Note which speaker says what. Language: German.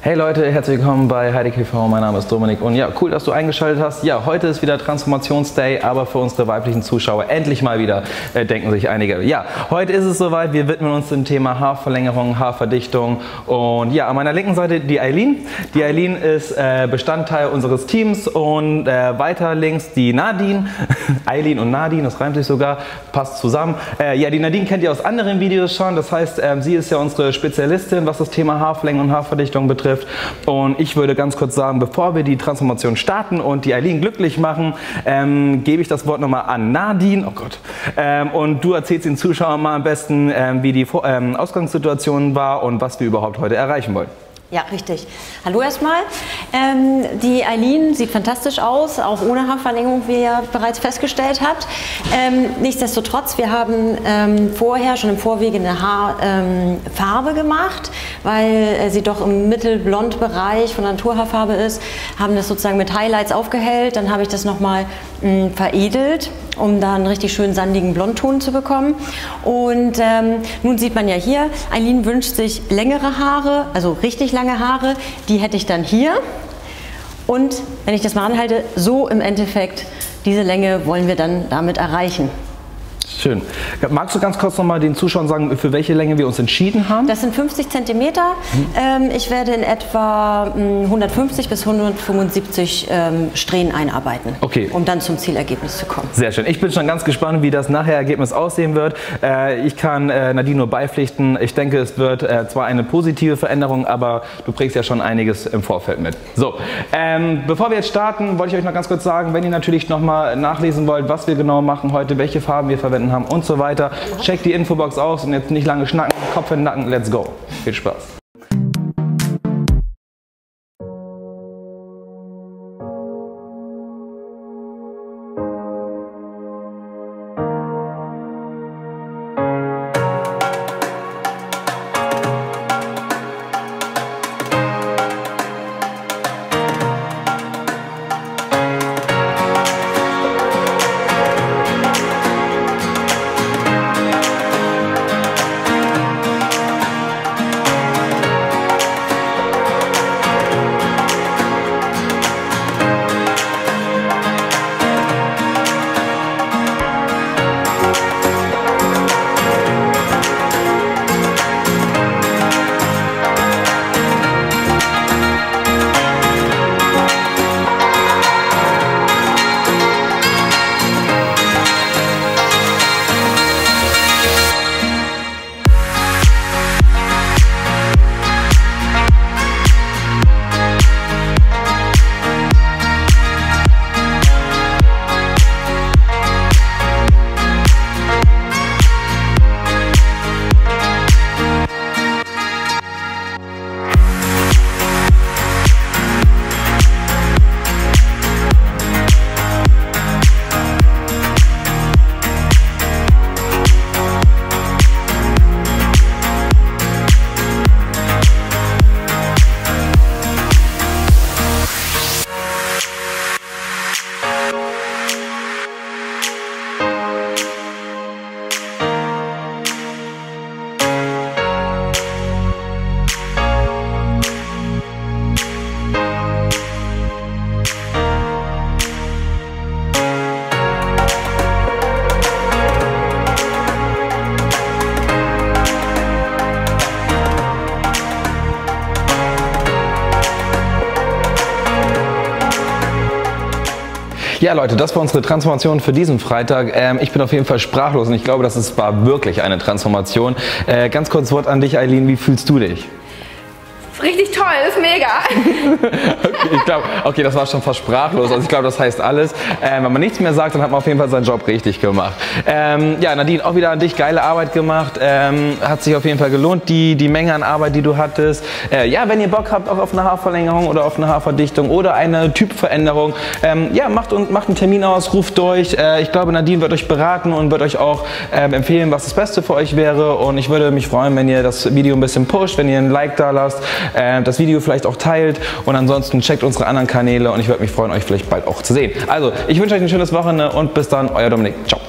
Speaker 1: Hey Leute, herzlich willkommen bei Heidek TV. Mein Name ist Dominik und ja, cool, dass du eingeschaltet hast. Ja, heute ist wieder Transformationsday, aber für unsere weiblichen Zuschauer endlich mal wieder, denken sich einige. Ja, heute ist es soweit, wir widmen uns dem Thema Haarverlängerung, Haarverdichtung und ja, an meiner linken Seite die Eileen. Die Eileen ist Bestandteil unseres Teams und weiter links die Nadine. Eileen und Nadine, das reimt sich sogar, passt zusammen. Ja, die Nadine kennt ihr aus anderen Videos schon, das heißt, sie ist ja unsere Spezialistin, was das Thema Haarverlängerung und Haarverdichtung betrifft. Und ich würde ganz kurz sagen, bevor wir die Transformation starten und die Eileen glücklich machen, gebe ich das Wort nochmal an Nadine. Oh Gott. Und du erzählst den Zuschauern mal am besten, wie die Ausgangssituation war und was wir überhaupt heute erreichen wollen.
Speaker 2: Ja, richtig. Hallo erstmal. Die Eileen sieht fantastisch aus, auch ohne Haarverlängerung, wie ihr bereits festgestellt habt. Nichtsdestotrotz, wir haben vorher schon im Vorwege eine Haarfarbe gemacht, weil sie doch im Mittelblond-Bereich von Naturhaarfarbe ist, haben das sozusagen mit Highlights aufgehellt. Dann habe ich das nochmal veredelt, um da einen richtig schönen sandigen Blondton zu bekommen. Und nun sieht man ja hier, Eileen wünscht sich längere Haare, also richtig lange Haare, die hätte ich dann hier. Und wenn ich das mal anhalte, so im Endeffekt, diese Länge wollen wir dann damit erreichen.
Speaker 1: Schön. Magst du ganz kurz nochmal den Zuschauern sagen, für welche Länge wir uns entschieden haben?
Speaker 2: Das sind 50 cm. Ich werde in etwa 150 bis 175 Strähnen einarbeiten,
Speaker 1: okay,
Speaker 2: um dann zum Zielergebnis zu kommen.
Speaker 1: Sehr schön. Ich bin schon ganz gespannt, wie das nachher Ergebnis aussehen wird. Ich kann Nadine nur beipflichten. Ich denke, es wird zwar eine positive Veränderung, aber du bringst ja schon einiges im Vorfeld mit. So, bevor wir jetzt starten, wollte ich euch noch ganz kurz sagen, wenn ihr natürlich nochmal nachlesen wollt, was wir genau machen heute, welche Farben wir verwenden haben und so weiter. Checkt die Infobox aus und jetzt nicht lange schnacken, Kopf in den Nacken, let's go. Viel Spaß. Ja Leute, das war unsere Transformation für diesen Freitag. Ich bin auf jeden Fall sprachlos und ich glaube, war wirklich eine Transformation. Ganz kurz Wort an dich, Eileen, wie fühlst du dich?
Speaker 3: Richtig toll, das ist mega.
Speaker 1: Okay, ich glaube, okay, das war schon fast sprachlos. Also ich glaube, das heißt alles. Wenn man nichts mehr sagt, dann hat man auf jeden Fall seinen Job richtig gemacht. Ja, Nadine, auch wieder an dich, geile Arbeit gemacht. Hat sich auf jeden Fall gelohnt, die Menge an Arbeit, die du hattest. Ja, wenn ihr Bock habt auch auf eine Haarverlängerung oder auf eine Haarverdichtung oder eine Typveränderung, ja, macht einen Termin aus, ruft durch. Ich glaube, Nadine wird euch beraten und wird euch auch empfehlen, was das Beste für euch wäre. Und ich würde mich freuen, wenn ihr das Video ein bisschen pusht, wenn ihr ein Like da lasst, das Video vielleicht auch teilt und ansonsten checkt unsere anderen Kanäle und ich würde mich freuen, euch vielleicht bald auch zu sehen. Also, ich wünsche euch ein schönes Wochenende und bis dann, euer Dominik. Ciao.